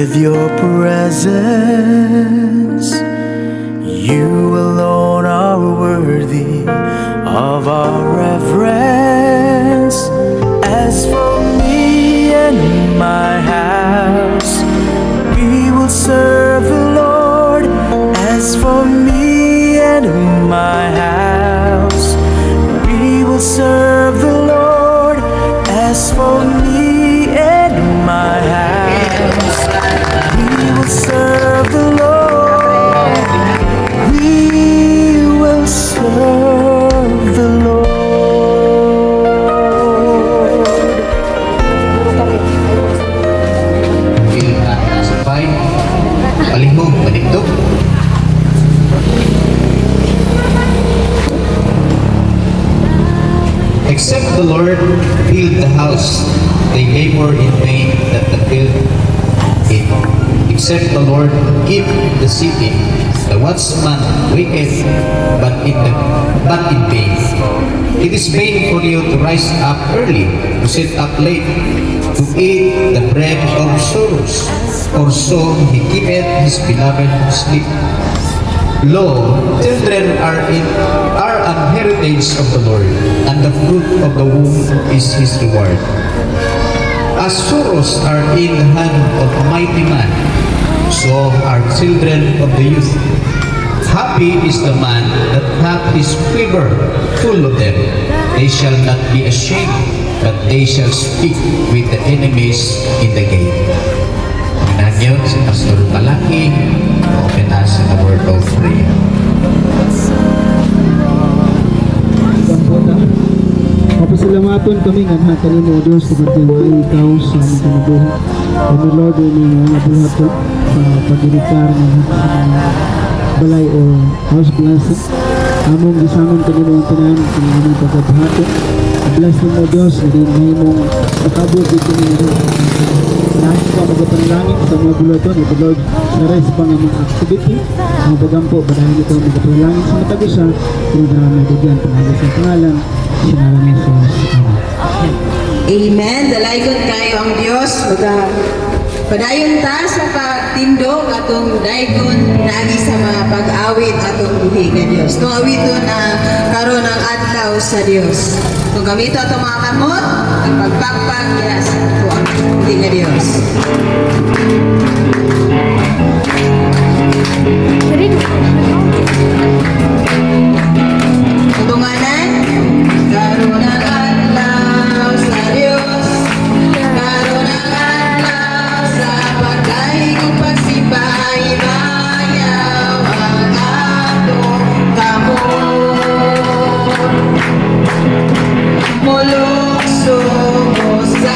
with your presence. You alone are worthy of our reverence. As for me and my house, we will serve the Lord. As for me and my house, we will serve the Lord. As for me and my house, we will serve the Lord. We will serve the Lord. Sabay, palihog, paligtog. Except the Lord build the house, they labor in vain that build it. Except the Lord keep the city, the watchman waketh, but in vain. It is vain for you to rise up early, to sit up late, to eat the bread of sorrows, for so he keepeth his beloved sleep. Lo, children are an heritage of the Lord, and the fruit of the womb is his reward. As sorrows are in the hand of a mighty man, so are children of the youth. Happy is the man that hath his quiver full of them. They shall not be ashamed, but they shall speak with the enemies in the gate. Nanyo si Pastor Palaki, open us in the word of prayer. Papasalamaton kami nga natin mo Diyos sa pagkawa ikaw sa aming kanabuhi. Kami Lord, ini mga bulato sa pag-ilitar ng balay o house blessing. Among gisamon kanino ang tanan, kanino pagkabahato. Bless mo Diyos, hindi mong makabot dito nito. Nasa pa magapanalangin sa mga bulaton, ito Lord, saray sa pangamang activity, ang pagampo, badahin ito magapanalangin sa matagusa, programa ito dyan, pangalas ng pangalan, sinalang Jesus. Amen. Amen. Dalaygon kayo ang Dios. Padayon ta sa pagtindog atong daygon nagi sa mga pag-awit atong buhi nga Dios. Kung awiton na karon ang adlaw sa Dios. Kung gamito atong mga kamot, ang pagpakpag yes, ko ang buhi nga Dios. Tunganan, karon ang adlaw sa Dios. Karon ang adlaw sa pagdaigong pagsibay, mayaw ang atong kamot. Mulong sumo sa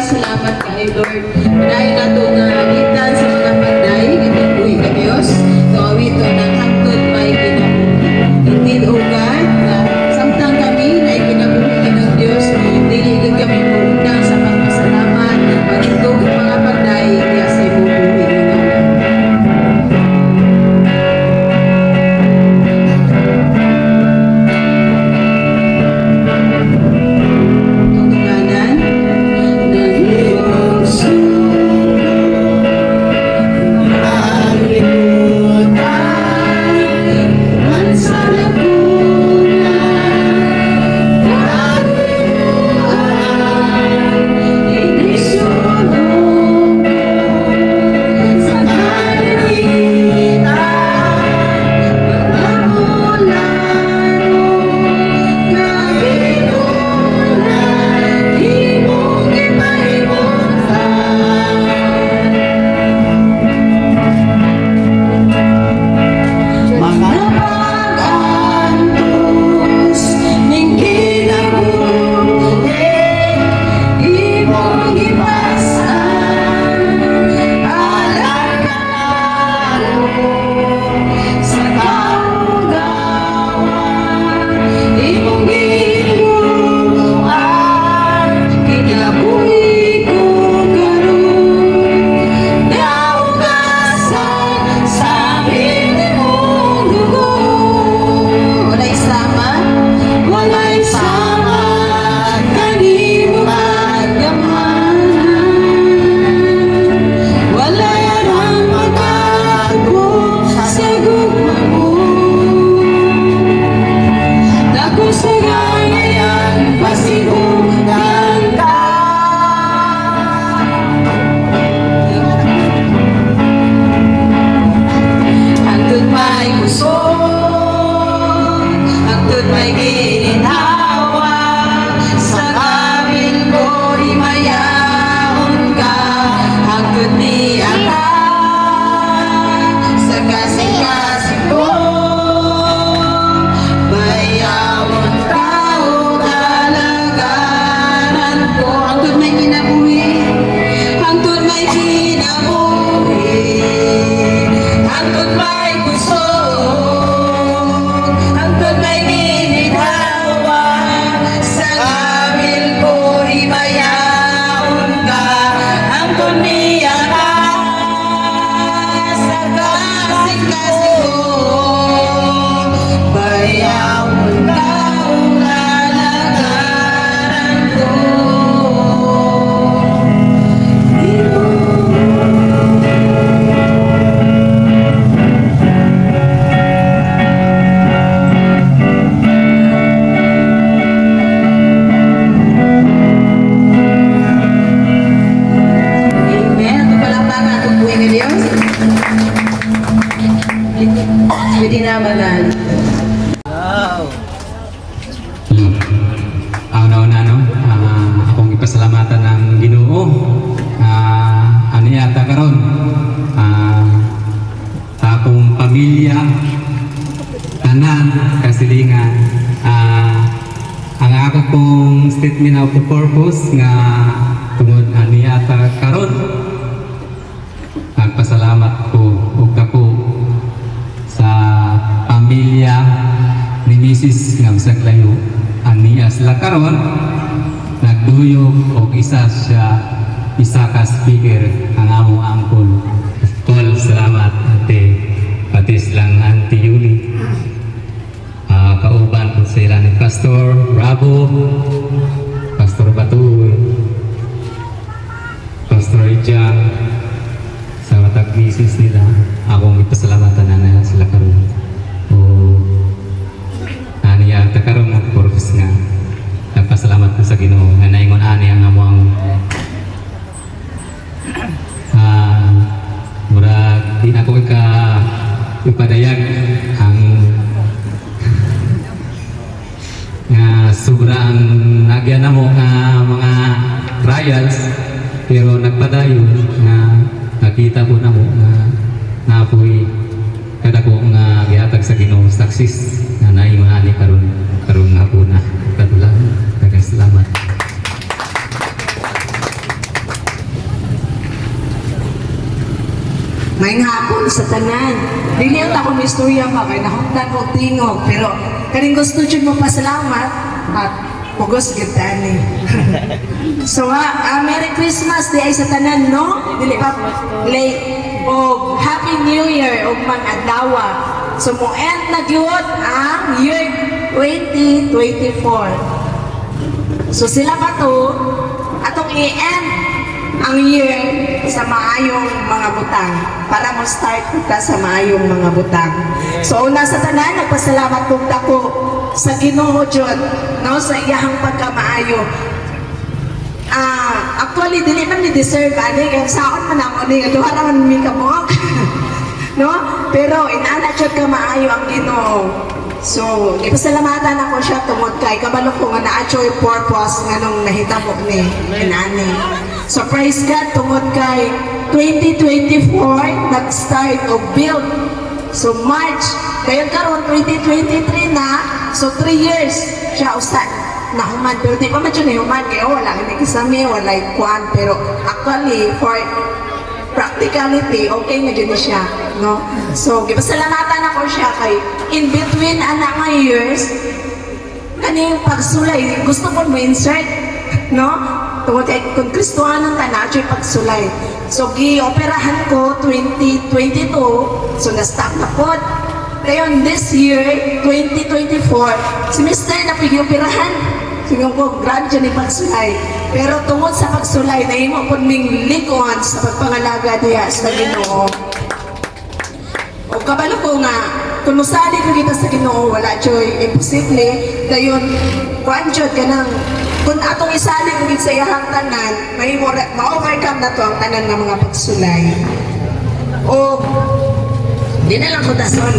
salamat kay Lord. Dahil na ito nga agitan sa mga pagdaig, itong buhay ka Diyos. Tuawit ito ng hangtod may kinabuhi. Itin ugat na samtang kami na ikinabuhi ng Diyos, diligid kami mundang sa pagpasalamat, pagitog mga pagdaig, kaya sa ibubuhi ng alam. Tunggalan ng iyong Pwede na magal. Ang nauna akong ipasalamatan ng Ginoo. Ano yata karon? Akong pamilya, tanan, kasilingan. Ang ako pong statement of the purpose nga tungod ano yata karon. Nagpasalamat ko ug ako sa pamilya ni Mrs. nga bisag layo aniya sila karon nagduyog og isa ka speaker ang among angkol. Tol, salamat ate pati silang Auntie Yuli, kauban po sila ni Pastor Bravo, Pastor Batul, Pastor Ija, sa matag misis nila. Akong ipasalamatan na nila sila karon. O aniya ta karon ng purpose nga nagpasalamat ko sa Ginoo nga naingon ani ang among murag di na ko ipadayag ang nga sobrang nagyan na mo nga mga trials, pero nagpadayon nga nakita ko na mo nga napoy kada ko nga gihatag sa Ginoo success na naingon ani karon nga po na katulang. Daghang salamat. May hapon sa tanan. Dili ang akong istorya pa kay nahundan ko tingog pero kaning gusto jud mo pasalamat at pugos gyud tani. So Merry Christmas di ay sa tanan no? Dili pa late o Happy New Year og mag-adlaw. So mo end na gyud ang year 2024. So sila pa to atong i-end ang year sa maayong mga butang para mo start kita sa maayong mga butang. So una sa tanan nagpasalamat kog dako sa Ginoo jud no sa iyahang pagkamaayo. Actually dili man ni deserve ani kay saon man ako ni duha ra man mi kabuok. No? Pero inana jud ka maayo ang Ginoo. So, ipasalamatan ako siya tungod kay kabalo ko nga na-achoy purpose nga nung nahitabo ni inani. So, praise God tungod kay 2024 nag-start o build. So, March, kayon karon 2023 na, so 3 years siya usad na human. Pero di pa man siya na human kaya wala hindi kisame, wala ikuan. Pero actually, for practicality, okay na dyan siya, no? So, gipasalamatan ako siya kay in between anak nga years, kaning pagsulay, gusto ko mo insert, no? Tungod kay kung Kristohanon ta na siya pagsulay. So, gi-operahan ko 2022, so na-stop na po. Ngayon, this year, 2024, semester na pag-operahan. Tingnan ko, grad dyan yung pagsulay. Pero tungod sa pagsulay, nahimo po ning likon sa pagpangalaga diya sa Ginoo. O kabalo ko nga, kung musali ko kita sa Ginoo, wala joy, imposible. Dayon, kuan jud ka nang, kung atong isali ko sa iyahang tanan, mahimo ma-overcome na to ang tanan ng mga pagsulay. O, di na lang ko dason,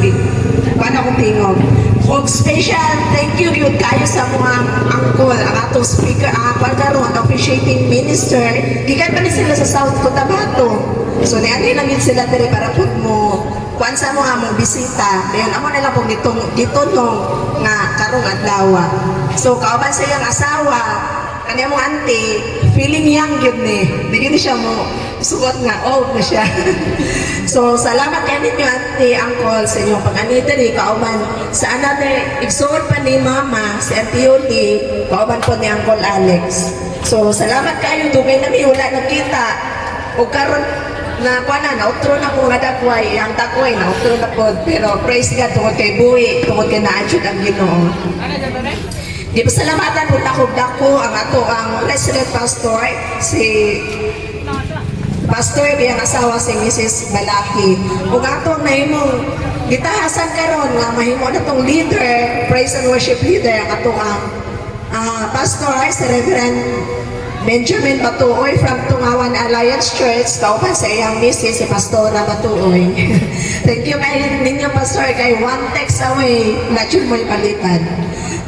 paano kong tingog. Og special thank you yun kayo sa mga angkol, ang atong speaker, ang pagkaroon, officiating minister. Gikan pa ni sila sa South Cotabato. So, niyan lang yun sila diri para po mo, kuan sa mga mong bisita. Ayun, amo nila pong gitunong nga karong adlaw. So, kauban sa iyang asawa, kanya mong auntie, feeling young yun ni. Di gini siya mo, sugot nga, old na siya. So, salamat kayo ninyo, auntie, uncle, sa inyong pag-anita ni kauban. Sa another, igsuot pa ni mama, si Auntie Yuli, kauban po ni Uncle Alex. So, salamat kayo, dugay na mi, wala nagkita. O karon na kuana nautro na ko nga dakway, ang dakway nautro na po. Pero praise God, tungod kay buhi, tungod kay naadjud ang Ginoo. Di ba salamatan po dako ang ato ang resident pastor, si Pastor biyang asawa si Mrs. Malaki. Kung ato ang nahimong gitahasan karon nga mahimo na tong leader, praise and worship leader, ang ato ang pastor, si Reverend Benjamin Batuoy from Tungawan Alliance Church, kauban sa iyang misis, si Pastora Batuoy. Thank you kayo ninyo, Pastor, kay one text away, na dyan mo'y palipad.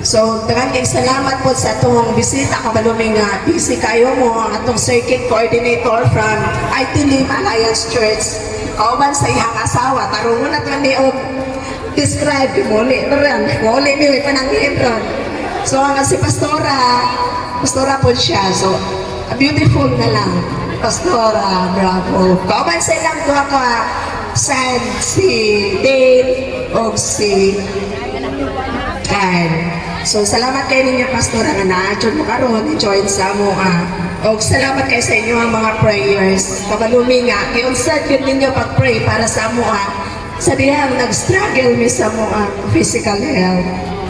So, maraming salamat po sa itong bisita, kabaluming nga, busy kayo mo, ang atong circuit coordinator from ITLIM Alliance Church, kauban sa iyang asawa, tarungon na ito ni describe, muli niyo, ipanangin ron. So, ang si Pastora po siya. So, beautiful na lang. Pastora, bravo. Kauban sa ilang doha ka sad si Dave o si Kyle. So, salamat kayo ninyo, Pastora, nga na-adjud mo karon i-join sa mga. O, salamat kayo sa inyo ang mga prayers. Kabalumi nga, i-unsad yun ninyo pag-pray para sa mga sa dihang nag-struggle mi sa mga physical health.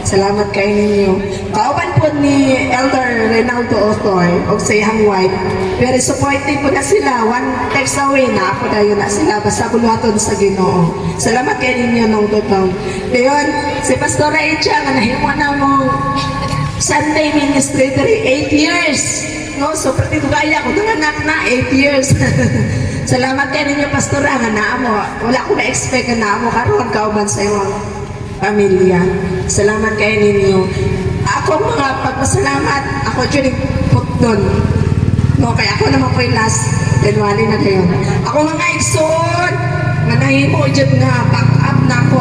Salamat kayo ninyo. Kauban po ni Elder Reynaldo Otoy o sa iyang wife. Very supportive po na sila. One text away na ako na yun na sila. Basta buluhaton sa Ginoo. Salamat kayo ninyo nung tutong. Ngayon, si Pastora Echa nga nahimo na mong Sunday Ministry 8 years. No? So, pati gaya ko nung anak na 8 years. Salamat kayo ninyo, Pastora, nga naamo. Wala ko na-expect na naamo karoon kauban sa iyong pamilya. Salamat kayo ninyo. Ako mga pagpasalamat, ako dyan put doon. No, kaya ako naman po yung last, then wali na kayo. Ako mga igsoon, nga nahimo dyan nga, back up na ako,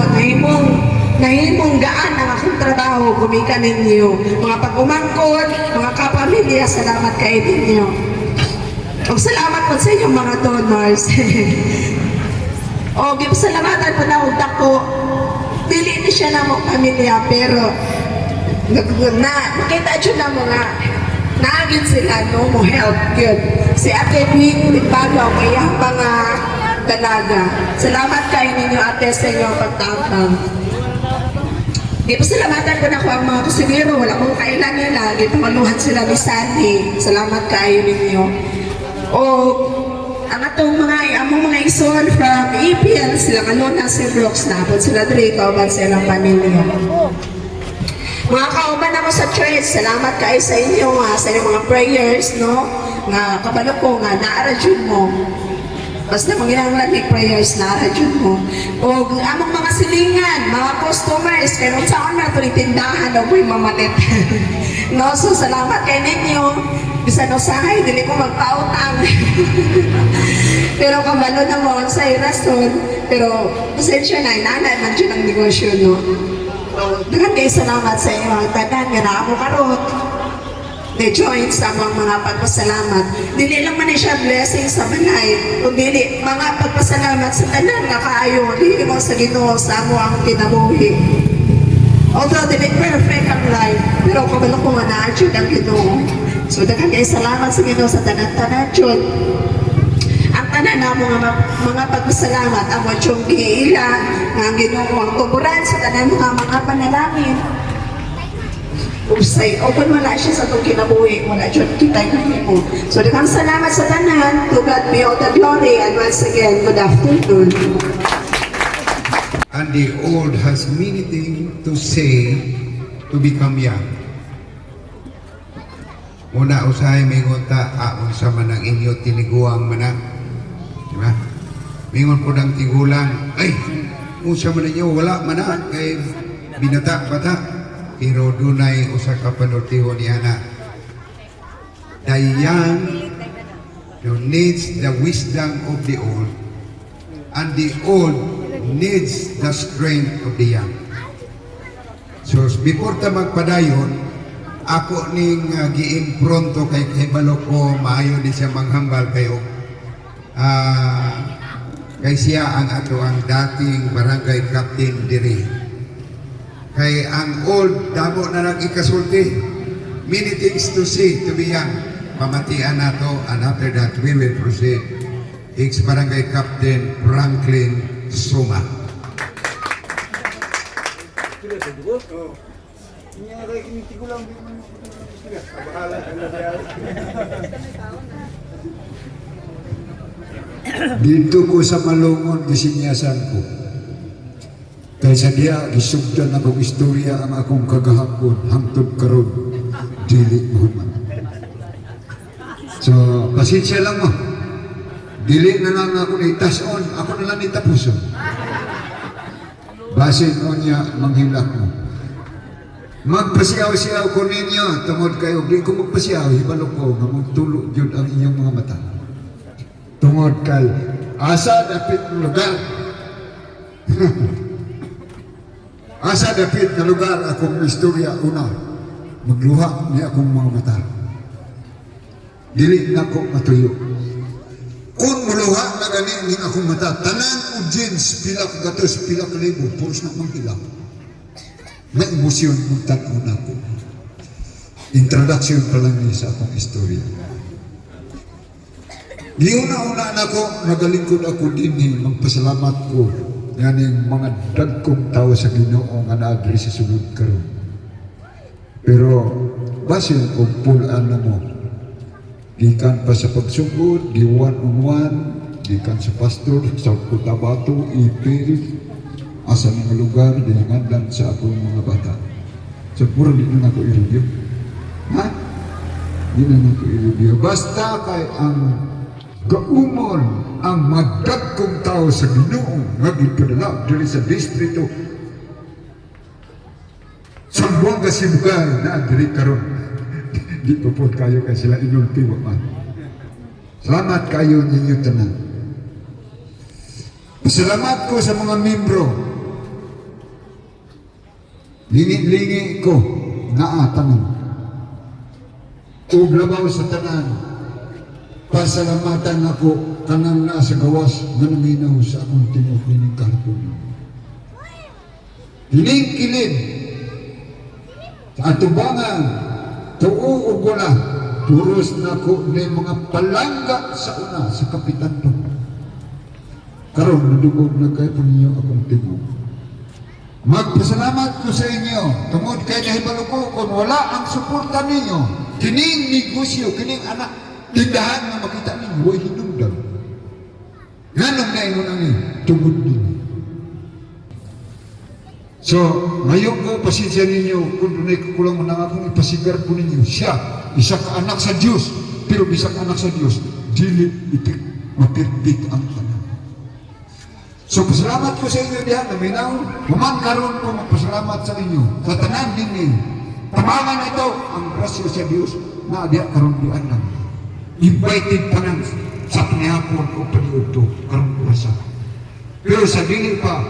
nahimong gaan ang akong trabaho, gumikan ninyo. Mga pag-umangkot, mga kapamilya, salamat kayo ninyo. O salamat po sa inyong mga donors. O, gipasalamatan pa na og dako. Dili ni siya na mo pamilya, pero makita dyan na mga naagin sila, no, mo help, good. Si Ate Ping, Bagaw, kaya mga dalaga. Salamat kayo ninyo, Ate, sa inyong pagtapang. Di pa salamatan ko na ko ang mga kusinero, wala kong kailan nila, di pamaluhan sila ni Sandy. Salamat kayo ninyo. O, ang atong among mga ison from EPL, sila kanuna si Brooks na po, sila diri, kauban sa ilang pamilya. Mga kauban ako sa church, salamat kayo sa inyo, sa inyong mga prayers, no? Nga kabalo ko nga, naaradyod mo. Basta manginanglan ni prayers, naaradyod mo. O among mga silingan, mga customers, kaya nung saan na ito tindahan, o ko'y mamalit. No, so salamat kayo ninyo. Bisa no sahay, dili ko magpautang. Pero kabalo na mo sa rason. Pero pasensya na, inanay man dyan ang negosyo, no? So, dagan kayo salamat sa inyo ang tanan, nga na ako karot. They join sa mga pagpasalamat. Dili lang man siya blessing sa balay. Kung dili, mga pagpasalamat sa tanan nga kaayo, dili mo sa Ginoo sa mo ang kinabuhi. Although dili perfect ang life, pero kabalo ko nga na-achieve ang Ginoo. So, dagan kayo salamat sa Ginoo sa tanan-tanan dyan. Ang tanan na mga pagpasalamat, ang wadyong giila, ang Ginoo ang tuburan sa tanan mga panalangin. Usay, open wala siya sa itong kinabuhi, wala dyan kita mo. So, dagang salamat sa tanan, to God be all the glory, and once again, good afternoon. And the old has many things to say to become young. Una usahay may ngunta, aon sa manang inyo tiniguang manang. Diba? Mingon po ng tigulang, ay, unsa man ninyo, wala manang, kay binata-bata. Pero dunay usa ka panultiho niya na the young needs the wisdom of the old, and the old needs the strength of the young. So before ta magpadayon, ako ning giimpronto kay balo ko maayo di siya manghambal kayo. Kay siya ang ato ang dating barangay captain diri. Kay ang old, damo na nag-ikasulti. Many things to say to be young. Pamatian nato, and after that, we will proceed. Ex-Barangay Captain Franklin Suma. Dito ko sa Malungon, gisinyasan ko. Kaysa diya, gisugdan akong istorya ang akong kagahapon, hangtod karon dili mo man. So, pasensya lang mo. Dili na lang ako itason, ako na lang itapuson. Basin o niya, manghilak mo. Magpasiyaw-siyaw ko ninyo, tungod kayo, di ko magpasiyaw, hibalo ko, nga magtulog yun ang inyong mga mata. Tungod kay, asa dapit lugar. Asa dapit na lugar akong istorya una, magluha ni akong mga mata. Dili na ko matuyo. Kung muluha na ganin ni akong mata, tanan o jeans, pilak gatos, pilak libo, puros na manghilak. May emosyon mong tanong ako. Introduction pa lang niya sa akong istorya. Liuna-una na ko, nagalingkod ako din magpasalamat ko nganing mga dagkong tao sa Ginoo nga naadri sa sulod karon. Pero basin og pulaan na mo. Gikan pa sa pagsugod, di one-on-one, gikan sa pastor, sa Cotabato, Ipil, asa mga lugar, dinangan sa akong mga bata. So puro di na ako i-review. Ha? Di na ako i-review. Basta kay ang gaumon ang madagkong tao sa Ginoo nga gipadala diri sa distrito Sambuanga Sibugay na diri karon. Di pa po kayo kay sila inulti wa man. Salamat kayo ninyo tanan. Salamat ko sa mga membro. Lingi-lingi ko naa tanan. Ug labaw sa tanan. pasalamatan ako kanang nasa gawas nga naminaw sa akong tinuod nining kahapon. Hiling kilid sa atubangan tuo ko na puros na ko ni mga palangga sa una sa kapitan to. Karon nadugog na kayo po ninyo akong tinuod. Magpasalamat ko sa inyo tungod kay nahibalo ko kung wala ang suporta ninyo kining negosyo, kining anak tindahan na makita ninyo huwag hinungdan. Ganong na ingon ang tungod din. So, ngayon ko, pasensya ninyo, kung dunay kukulang mo na akong ipasigar po ninyo, siya, isa ka anak sa Diyos, pero isa ka anak sa Diyos, dili mapirpit ang anak. So, pasalamat ko sa inyo diyan, naminaw, human karon ko magpasalamat sa inyo, sa tanan din ni, tabangan ito, ang grasya sa Diyos, na diya karon diyan lang. Invited pa ng sa pinihapon o paniod to, karon grasya. Pero sa dili pa,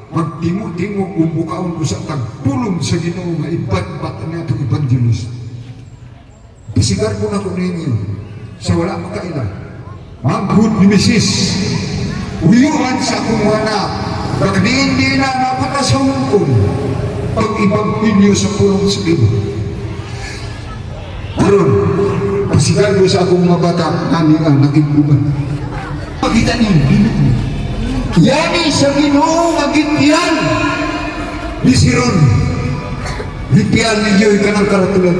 magtimo-timo umukaon ko sa tagpulong sa Ginoo nga ibat-bat na itong evangelist. Pasigar ko na ko ninyo sa wala makaila. Manghud ni Mrs. Uyuhan sa akong anak. Pagdiin-diin na napatas sa hungkong pag-ibang pinyo sa pulong sa Ginoo. Karon, pasigar ko sa akong mga bata nani ang naging buban. Pagkita niyo, binigyan. Yani sa Ginoo magitian ni Siron Lipian ninyo ikanang karatulan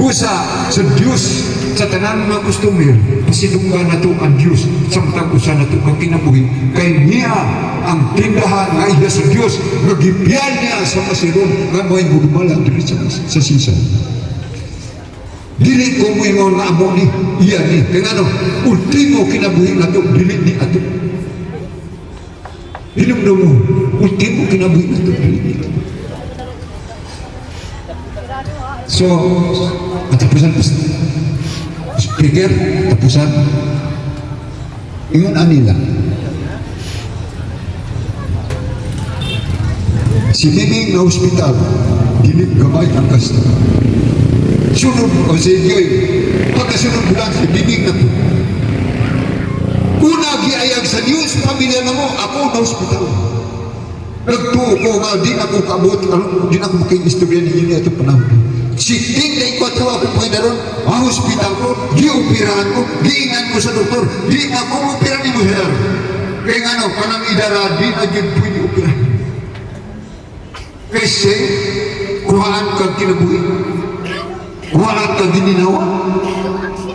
busa sa Diyos sa tanan mga customer pasidunggan na to ang Diyos sa matang usa na to kang kinabuhi kay niya ang tindahan nga iya sa Diyos nagipian niya sa Siron nga mo'y gudumala diri sa sisan. Dili ko mo ingon nga amo ni iya ni kaya ano ultimo kinabuhi na to dili ni ato. Hinumdum mo, ultimo kinabuhi na ito. So, katapusan po. Speaker, tapusan. Ingon anila. Si Bibing na hospital, dinig gamay ang gasto. Sunod, o si Diyoy, pagkasunod bulan, si Bibing na po. Una giayag sa news, pamilya na mo, ako na hospital. Nagtuo ko nga, di na ko kabot, di na ko makinistorya ninyo niya itong panahon. Siting na ikwatro ako panginaron, ang hospital ko, giupirahan ko, giingan ko sa doktor, di na ko upirahan ni mo sir. Kaya nga no, panang idara, di na dyan pwede upirahan. Kasi, kuhaan kang kinabuhi, kuhaan kang gininawa,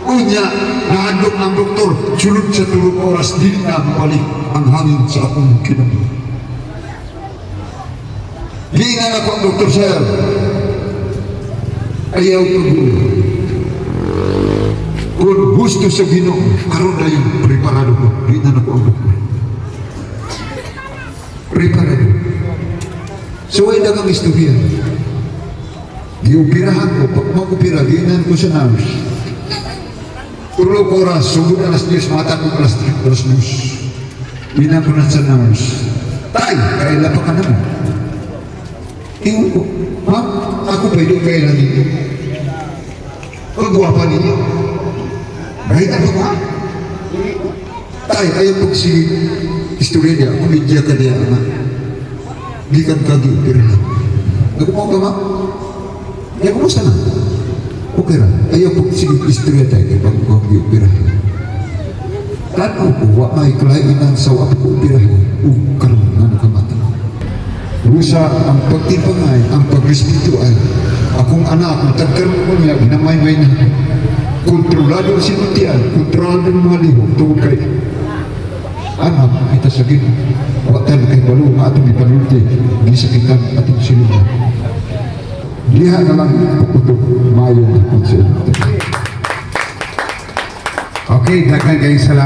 unya, nahadlok ng doktor, sulod sa 3 oras, di na balik ang hangin sa akong kinabuhi. Di na ako ang doktor, sir. Ayaw ko doon. Kung gusto sa Ginoo, karoon na yung preparado ko. Di na ako ang doktor. Preparado. So, ay dagang istorya. Giupirahan ko, pag mag-upira, ginan ko sa nurse. 3 oras, sugod alas 10, mata ko alas 3, alas 2. Ginan ko na sa nurse. Tay, kailan pa ka naman? Tingin ko, ma'am, ako pwede kailan dito. Pagwapa ninyo. Kahit ako ba? Tay, ayaw po si istorya niya, kumidya ka niya, ama. Di kan kagi, pirahan. Nagumang ka, ma'am? Ya, kumusta na? Okay ra. Ayaw po si istorya tayo, kaya bago ko pirahan. Tanaw ko, wa may kalainan sa wap ko pirahan. Karoon na nakamata. Rusa ang pagtipangay, ang pagrespeto ay akong anak, matagkaroon ko niya, binamay-may na. Kontrolado ang sinuntian, kontrolado ang mga lihok, tungkol kay anak, kita sa gino. Watan kay balo, nga atong ipanulti, gisakitan atong silungan. Liha na lang puputok, mayo na konsen. Okay, daghang kayong salamat.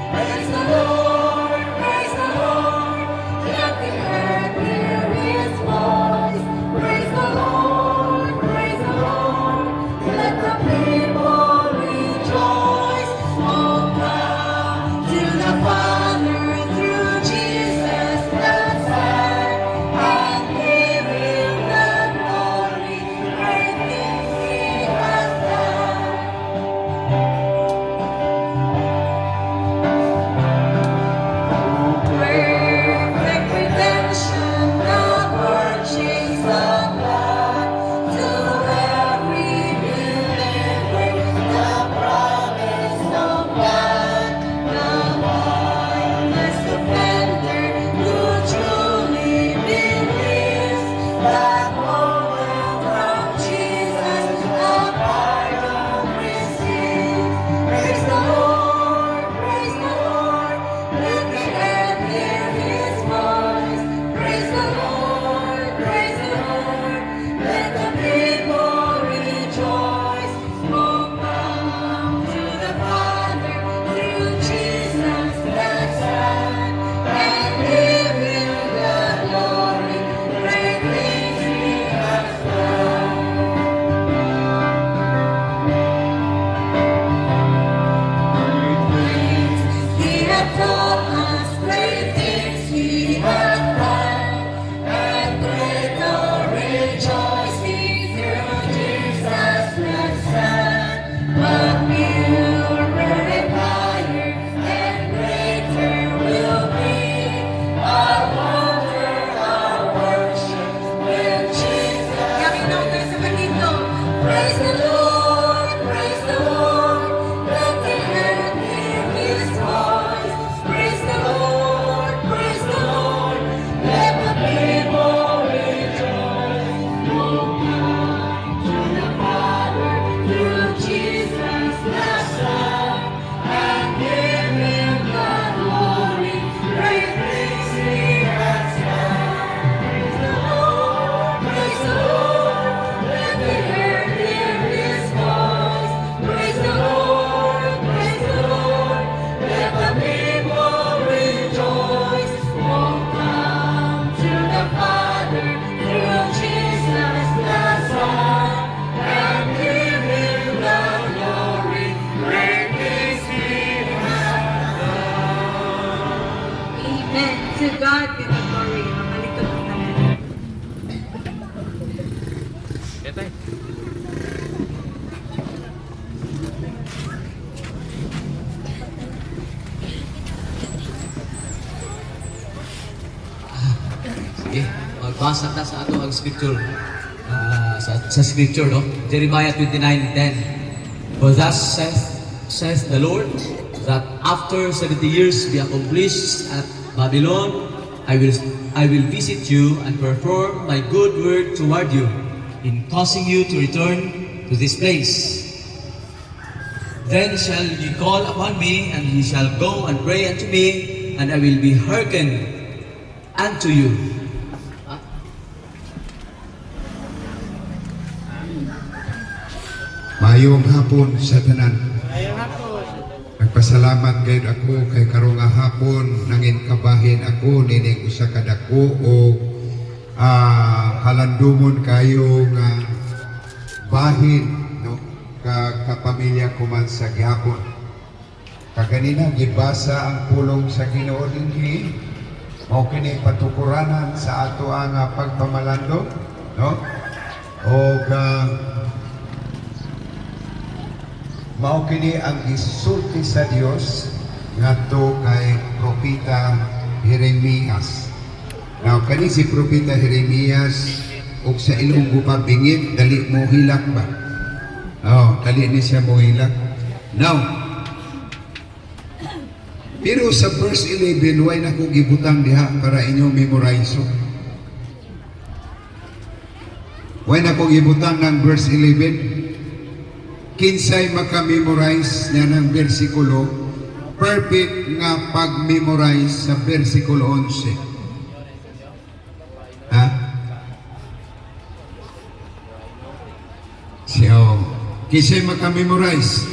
Praise the Lord. And to God be the glory. Mamalikot ang tanan. Sige, magbasa ta sa ato ang scripture. Sa scripture, no? Jeremiah 29:10. For thus saith the Lord, that after 70 years be accomplished at Babylon, I will visit you and perform my good word toward you, in causing you to return to this place. Then shall ye call upon me, and ye shall go and pray unto me, and I will be hearkened unto you. Mayong hapon sa tanan. Nagpasalamat gayud ako kay karong nga hapon nangin kabahin ako nining usa ka dako o halandumon kayo nga bahin no kapamilya ko man sa gihapon. Kaganina gibasa ang pulong sa Ginoo dinhi mao kini patukuranan sa ato ang pagpamalandong no o mao kini ang isulti sa Dios ngadto kay propeta Jeremias. Now kani si propeta Jeremias ug sa ilong gupabingit dali mo hilak ba? Dali ni siya mo hilak. Now pero sa verse 11 way na ko gibutang diha para inyo memorize. Way na ko gibutang ng verse 11. Kinsay makamemorize niya ng versikulo, perfect nga pag-memorize sa versikulo 11. Ha? Kinsay makamemorize?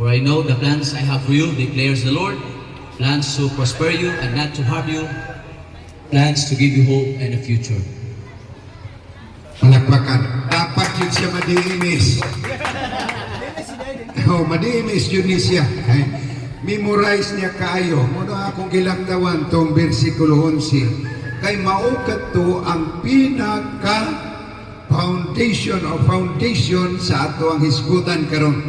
For I know the plans I have for you, declares the Lord, plans to prosper you and not to harm you, plans to give you hope and a future. Palakpakan. Dapat yun siya madiimis. Madiimis yun siya. Memorize niya kaayo. Muna akong kilaktawan tong versikulo 11. Kay maukat to ang pinaka foundation sa ato ang hisgutan karon.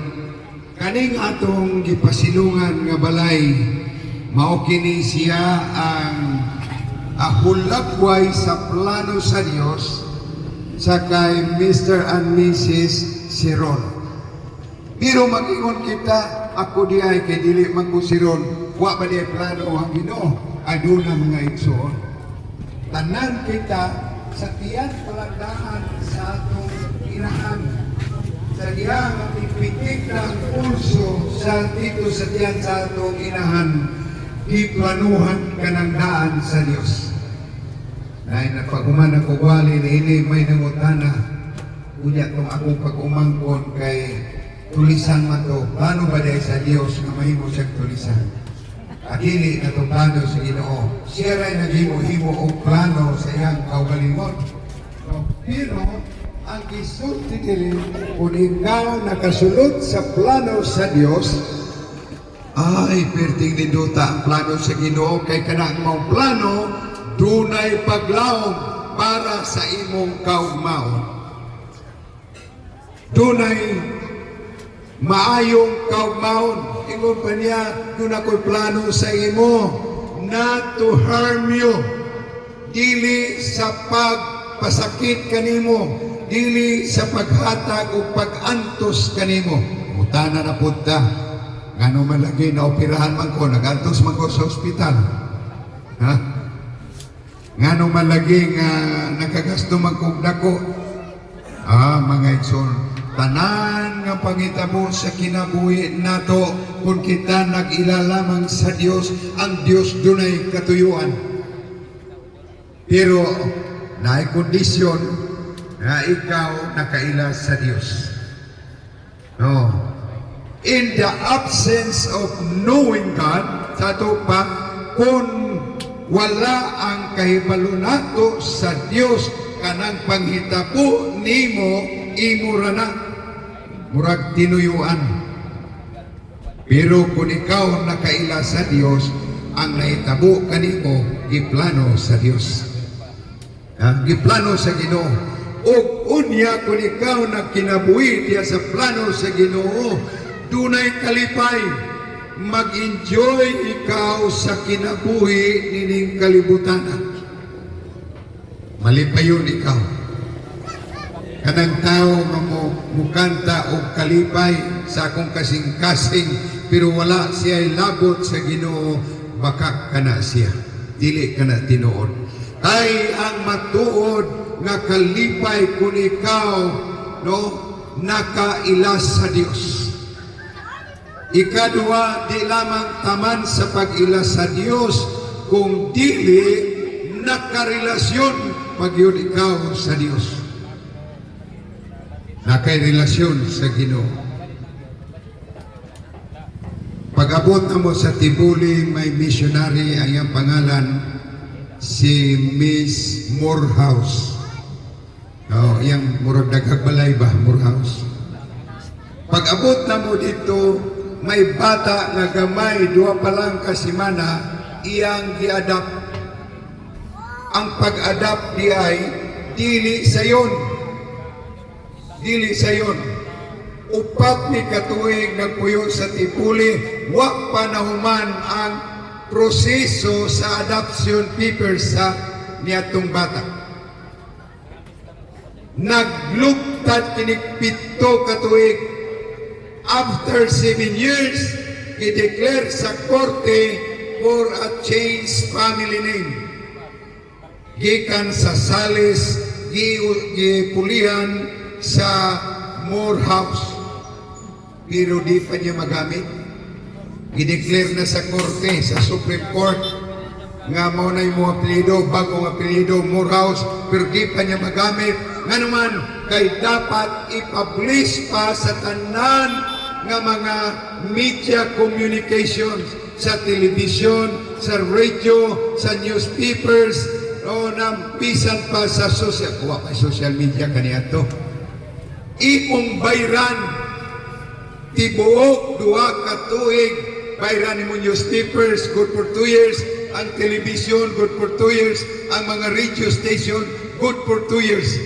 Kaning atong gipasilungan nga balay, mao kini siya ang hulagway sa plano sa Dios sa kay Mr. and Mrs. Siron. Pero mag-ingon kita, ako di ay kay dili man ko Siron, wa ba di plano ang Ginoo? Aduna mga igsoon. Tanan kita sa tiyan palagdaan sa atong inahan. Sa diyang ipitik ng pulso sa dito sa tiyan sa atong inahan, iplanuhan ka ng daan sa Diyos. Dahil napag-uman ako wali na ini may nangutana, unya itong akong pag-umangkon kay tulisan man to. Plano ba dahil sa Diyos na mahimo siyang tulisan? Akili na itong plano sa Ginoo. Siya rin naghimo-himo o plano sa iyang kaugalingon. Pero ang isulti nila, kung ikaw nakasulot sa plano sa Diyos, ay perting niduta ang plano sa Ginoo kay kanang mong plano dunay paglaom para sa imong kaugmaon. Dunay maayong kaugmaon. Ingon pa niya, doon ako'y plano sa imo not to harm you. Dili sa pagpasakit kanimo, dili sa paghatag o pag-antos kanimo. Mutana na punta. Ngano man lagi na operahan man ko, nag-antos man ko sa ospital. Ha? Ngano man lagi nga nakagasto man kong dako. Mga igsoon, tanan nga pangitabo sa kinabuhi nato kung kita nag-ilalamang sa Dios, ang Dios dunay katuyuan. Pero naay kondisyon na ikaw nakaila sa Dios. No. In the absence of knowing God, sa ito pa, kung wala ang kahibalo nato sa Dios, kanang panghitabo nimo imura na murag tinuyuan. Pero kung ikaw nakaila sa Dios, ang nahitabo kanimo giplano sa Dios. Giplano sa Ginoo. Og unya kung ikaw na kinabuhi diya sa plano sa Ginoo, dunay kalipay. Mag-enjoy ikaw sa kinabuhi nining kalibutan. Malipayon ikaw. Kanang tao nga mukanta og kalipay sa akong kasing-kasing, pero wala siya'y labot sa Ginoo, baka kana siya. Dili kana tinuod. Ay ang matuod nga kalipay kung ikaw nakailas sa Dios. Ikaduha, di lamang taman sa pag-ilas sa Dios, kung dili nakarelasyon pagyud ikaw sa Dios. Nakairelasyon sa Ginoo. Pag-abot na mo sa Tibuli, may missionary, ang iyang pangalan si Miss Morehouse. Iyang murag dagagbalay ba, Morehouse. Pag-abot na mo dito, may bata nga gamay, 2 pa lang kasimana, iyang gi-adapt. Ang pag-adapt di ay dili sayon. Dili sayon. 4 ni katuig nagpuyo sa Tibuli, wa pa nahuman ang proseso sa adoption papers sa niatong bata. Naglugtad kinig 7 katuig. After 7 years, i-declare sa korte for a changed family name. Gikan sa Salis, gipulihan sa Morehouse. Pero di pa niya magamit. I-declare na sa korte, sa Supreme Court, nga mo na yung apelido, bagong apelido, Morehouse, pero di pa niya magamit. Nga naman, kay dapat i-publish pa sa tanan nga mga media communications, sa television, sa radio, sa newspapers, o nampisan pa sa social media kaniya to. Imong bayran, tibuok 2 katuig, bayran mo newspapers, good for 2 years, ang television, good for 2 years, ang mga radio station, good for 2 years.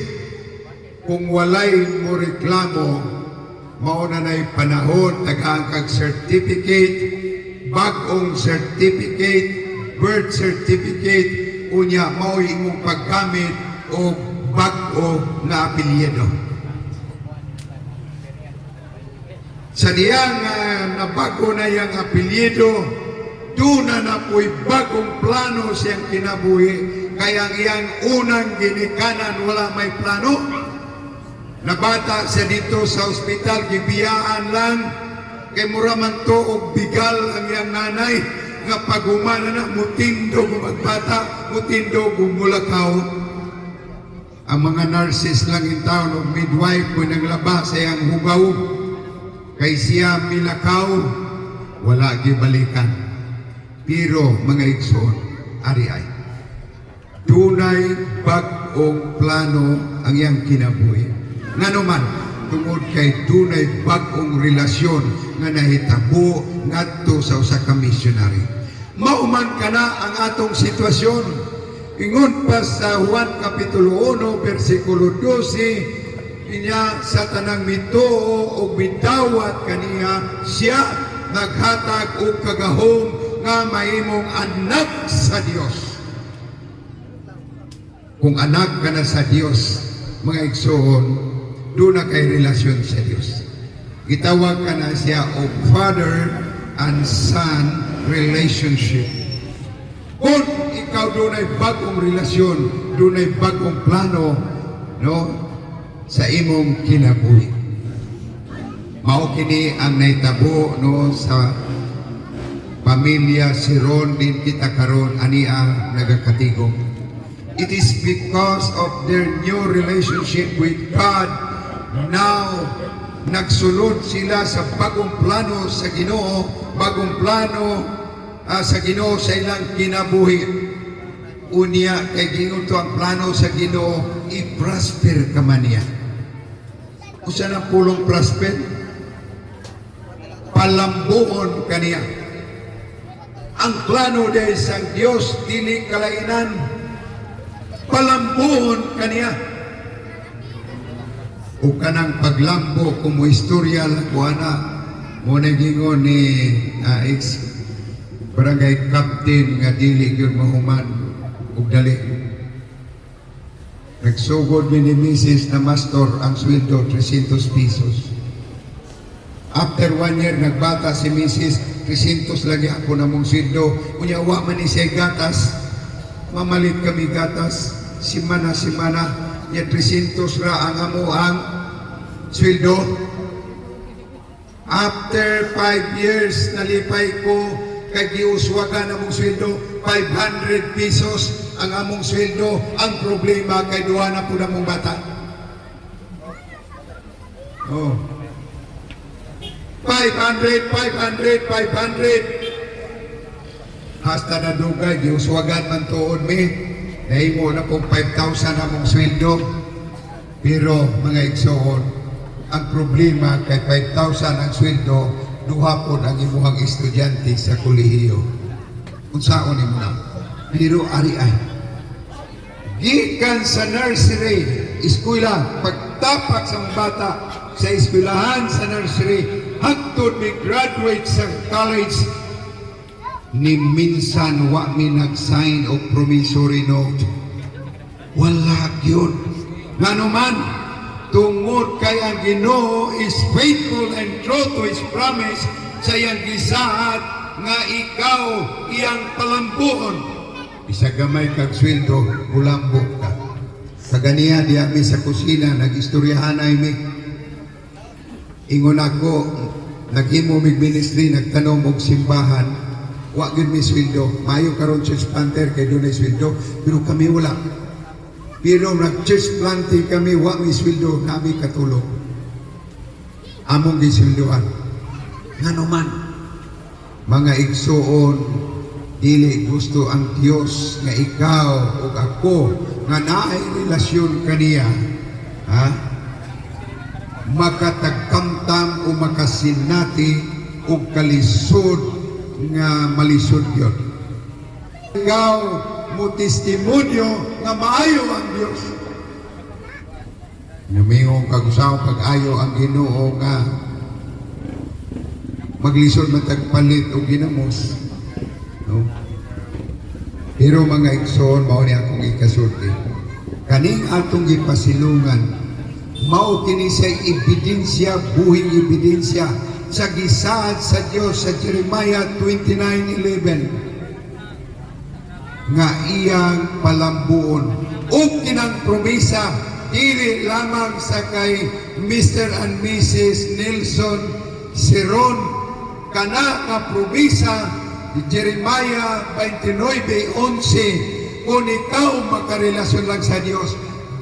Kung walay mo reklamo, mauna na'y panahon, tagaan kag certificate, bagong certificate, birth certificate, unya mao'y imong paggamit o bago nga apelyido. Sa diyang nabago na yung apelyido, doon na po'y bagong plano siyang kinabuhi, kaya iyang unang ginikanan wala may plano. Nabata siya dito sa ospital, gibiyaan lang, kay mura man to og bigal ang iyang nanay, nga pagumana na, mutindog magbata, mutindog mulakaw. Ang mga nurses lang in town o midwife mo naglaba sa iyang hugaw, kay siya milakaw, wala gibalikan. Pero mga igsoon, ari ay, dunay bagong plano ang iyang kinabuhi. Nga naman, tungod kay dunay bagong relasyon nga nahitabo ngadto sa usa ka missionary. Mauman ka na ang atong sitwasyon. Ingon pa sa Juan Kapitulo 1, versikulo 12, inya sa tanang mituo o bidawat kaniya, siya naghatag og kagahom nga mahimong anak sa Dios. Kung anak ka na sa Dios, mga igsoon, doon na kay relasyon sa Diyos. Gitawag ka na siya o father and son relationship. Kung ikaw doon ay bagong relasyon, doon ay bagong plano, sa imong kinabuhi. Mao kini ang naitabo sa pamilya si Ron din kita karon ani ang nagakatigom. It is because of their new relationship with God. Now, nagsulod sila sa bagong plano sa Ginoo, bagong plano sa Ginoo sa ilang kinabuhi. Unya, kay gingon to ang plano sa Ginoo, i-prosper ka man niya. Usa na pulong prosper? Palambuon ka niya. ang plano dahil sa Dios dili kalainan palambuhon kaniya o kanang paglambo kung mo istorya kuana mo nagingon ni ex barangay captain nga dili gyud mahuman ug dali nagsugod ni Mrs. na Mastor ang sweldo 300 pesos. After 1 year, nagbata si Mrs. 300 lagi ako na mong sweldo. Unya, wa man ni siya gatas. Mamalit kami gatas. Simana. Nya 300 ra ang amo ang sweldo. After 5 years, nalipay ko kay giuswagan na mong sweldo. 500 pesos ang among sweldo. Ang problema kay duha na po na mong bata. Oh. 500. Hasta na dugay, giuswagan man tuon mi. Nahimo na pong 5,000 among sweldo. Pero mga igsoon, ang problema kay 5,000 ang sweldo, duha po ang imuhang estudyante sa kolehiyo. Kung saan mo na. Pero ari ay. Gikan sa nursery, eskwela, pagtapak sa mga bata sa eskwelahan sa nursery, hangtod mi graduate sa college, ni minsan wa mi nag-sign o promissory note. Wala yun. Ngano man, tungod kay ang Ginoo is faithful and true to His promise sa iyang gisaad nga ikaw iyang palambuon. Isa gamay kag sweldo, ulambok ka. Kaganiya diya mi sa kusina, nag-istoryahan ay mi. Ingon ako, naghimo mig ministry, nagtanong og simbahan, wa gyud mi sweldo. Mayo karon church planter kay dunay sweldo, pero kami wala. Pero nag-church planting kami, wa mi sweldo, nami katulong. Among gisweldoan. Ngano man, mga igsoon, dili gusto ang Dios nga ikaw o ako nga naay relasyon kaniya, ha? Makatagkamtam o makasinati o kalisod nga malisod yun. Ikaw mo testimonyo nga maayo ang Dios. Namingong kagusaw pag-ayo ang Ginoo nga maglisod matagpalit o ginamos. No? Pero mga igsoon, mao ni akong ikasulti. Kaning atong gipasilungan, mao kini sa ebidensya, buhing ebidensya sa gisaad sa Dios sa Jeremiah 29:11 nga iyang palambuon o kinang promesa dili lamang sa kay Mr. and Mrs. Nelson Seron kana nga promesa ni Jeremiah 29:11 kung ikaw makarelasyon lang sa Dios,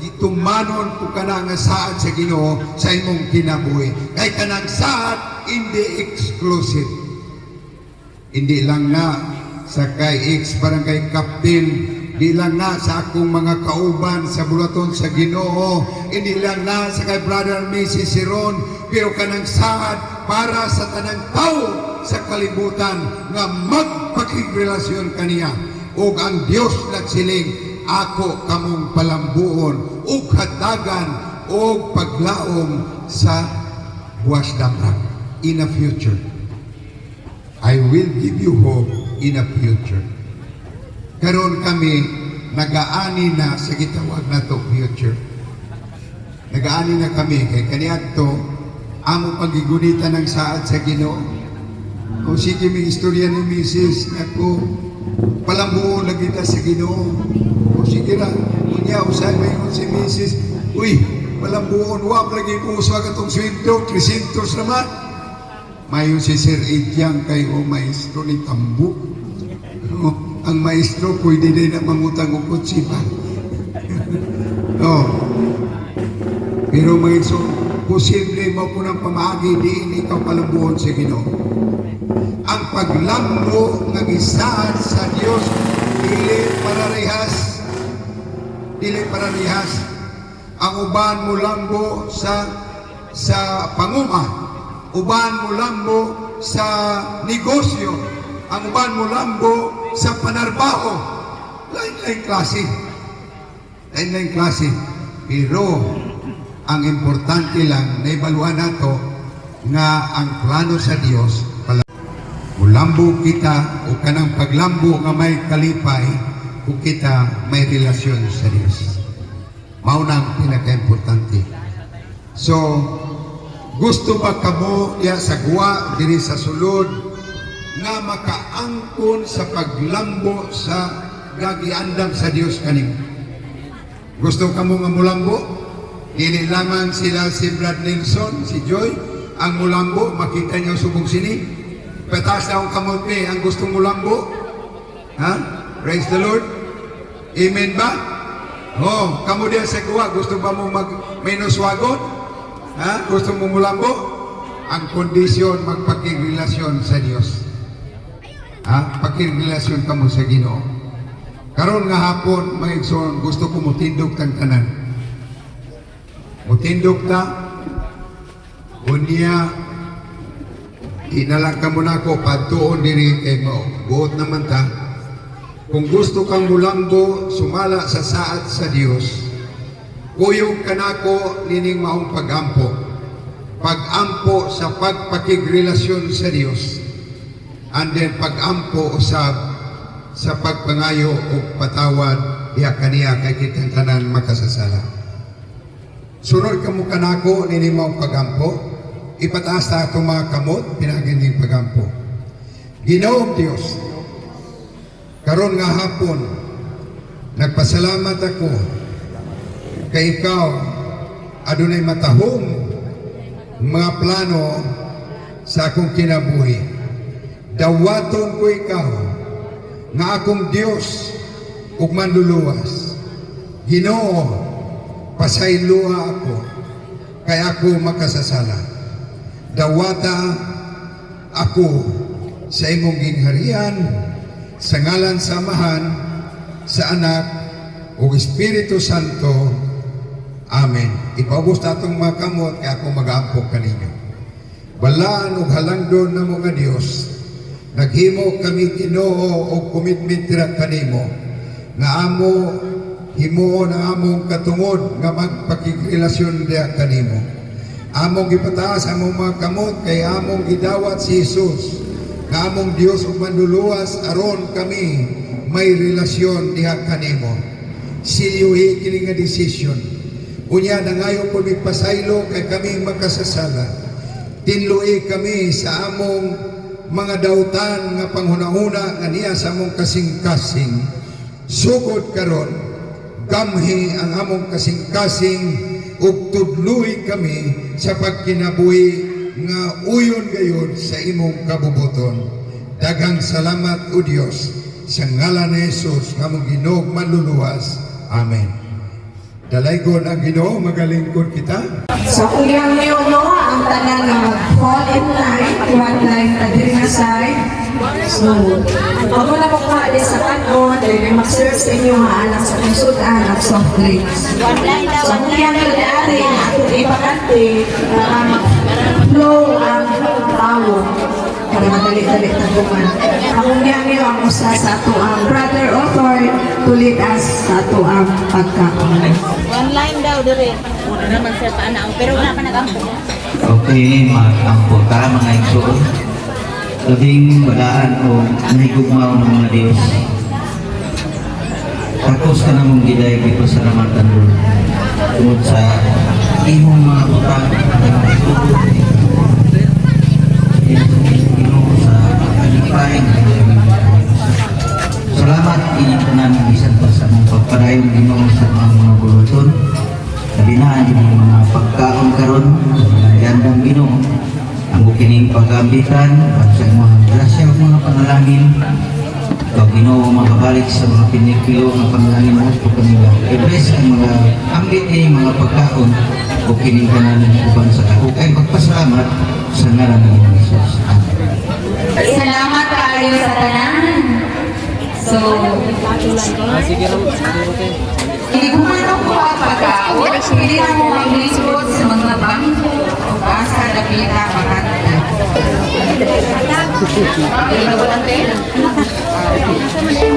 gitumanon ko ka na nga saad sa Ginoo sa imong kinabuhi. Kay kanang saad, hindi exclusive. Hindi lang na sa kay ex-barangay captain, hindi lang na sa akong mga kauban sa bulaton sa Ginoo, hindi lang na sa kay Brother Mrs. Siron, pero kanang saad para sa tanang tao sa kalibutan nga magpakigrelasyon kaniya. O ang Dios nagsiling, ako kamong palambuon ug hatagan og paglaom sa wasdamrak in a future. I will give you hope in a future. Karon kami nagaani na sa gitawag nato future. Nagaani na kami kay kaniadto amo pagigunitan ng saad sa Ginoo. Kung sige may istorya ni Mrs. ako palambuon lagi ta sa Ginoo. O sige ra, kunya usay may si Mrs. Uy, palambuon wa lagi ko uswa katong sweldo 300 naman. Mayo si Sir Idyang kay o maestro ni Tambo. Ang maestro pwede din na mangutang og kutsipa. No. Pero may so posible mo po ng pamagi di ikaw palambuon sa Ginoo. Ang paglambo ng isaad sa Dios dili pararehas. Ang uban mo lambo sa panguma, uban mo lambo sa negosyo, ang uban mo lambo sa panarbaho. Lain-lain klase. Lain-lain klase. Pero ang importante lang na ibaluan nato nga ang plano sa Dios pala mulambo kita o kanang paglambo nga may kalipay kung kita may relasyon sa Dios. Mao na ang pinaka-importante. So, gusto ba kamo diya sa guwa diri sa sulod nga makaangkon sa paglambo sa gagiandam sa Dios kaning? Gusto kamo nga mulambo? Dili lamang sila si Brad Nelson, si Joy, ang mulambo, makita niyo subong sini. Pataas na ang kamote, ang gusto mulambo. Ha? Praise the Lord. Amen ba? Oh, kamo diya sa guwa, gusto ba mo mag-minuswagon? Ha? Gusto mo mulambo? Ang kondisyon, magpakigrelasyon sa Dios. Ha? Pakigrelasyon kamo sa Ginoo. Karon nga hapon, mga igsoon, gusto ko mutindog kang tanan. Mutindog ta, unya, inalang ka muna ko, patuon diri kay mo. Buot naman ta. Kung gusto kang mulambo, sumala sa saad sa Dios, kuyog ka na ko nining maong pagampo. Pagampo sa pagpakigrelasyon sa Dios. And then pagampo sa pagpangayo o patawad diha kaniya kay kitang tanan makasasala. Sunod ka mo kanako nini mao pagampo, ipataas ta atong mga kamot pinagining pagampo. Ginoong Dios, karon nga hapon nagpasalamat ako kay ikaw adunay matahong mga plano sa akong kinabuhi. Dawaton ko ikaw nga akong Dios ug manluluwas. Ginoo, pasayloa ako kay ako makasasala. Dawata ako sa imong gingharian sa ngalan samahan sa Anak ug Espiritu Santo. Amen. Ipaubos natong mga kamot kay ako mag-aampok kaninyo. Balaan ug halangdon na mga Dios, naghimo kami Ginoo og commitment dira kanimo nga amo himuon ang among katungod nga magpakigrelasyon diha kanimo. Among gipataas among mga kamot kay among gidawat si Jesus nga among Dios ug manluluwas aron kami may relasyon diha kanimo. Silyuhi kini nga desisyon. Unya nangayo po migpasaylo kay kami makasasala. Tinluhi kami sa among mga dautan nga panghunahuna nga niya sa among kasing-kasing. Sugod karon, gamhi ang among kasing-kasing ug tudluhi kami sa pagkinabuhi nga uyon gayud sa imong kabubuton. Daghang salamat o Dios sa ngalan ni Jesus nga among Ginoo manluluwas. Amen. Dalaygon ang Ginoo, magalingkod kita. So, kung yung ang tanan na fall in line, one line na din na side. So, ako na kukuha din sa kanon, dahil mag-serve sa inyo mga anak sa konsultan at soft drinks. So, kung yung nangyari na ito ipakante, para mag-flow ang tao, para madali-dali taguman. Akong yung ang usa sa ito ang brother author to lead us sa ito ang pagkakaman. One line daw dire. Wala naman siya pa na, pero wala pa nagampo. Okay, mag-ampo ta mga igsoon. Labing walaan o nahigugmaw ng mga Diyos. Tapos ka namang giday dito sa Ramatan Lord. Tungod sa imong mga utang na itubo. Ginoo sa kalipay. Salamat initanan bisan pa sa mga pagpadayon Ginoo sa mga buluton. Kabinaan yung mga pagkaon karon gandang Ginoo ang bukining pagkambitan at sa mga grasya o mga panalangin ikaw Ginoo makabalik sa mga pinikilo ng panalangin mo o kanila i-bless ang mga ambit mga pagkaon o kining kanan uban sa ako kay magpasalamat sa ngalan ng Jesus. Salamat kayo sa tanan. So, hindi ko man ako pagkakaon, hindi na mo maglingkod sa mga bangko o basa na pinakamakanta. Volante.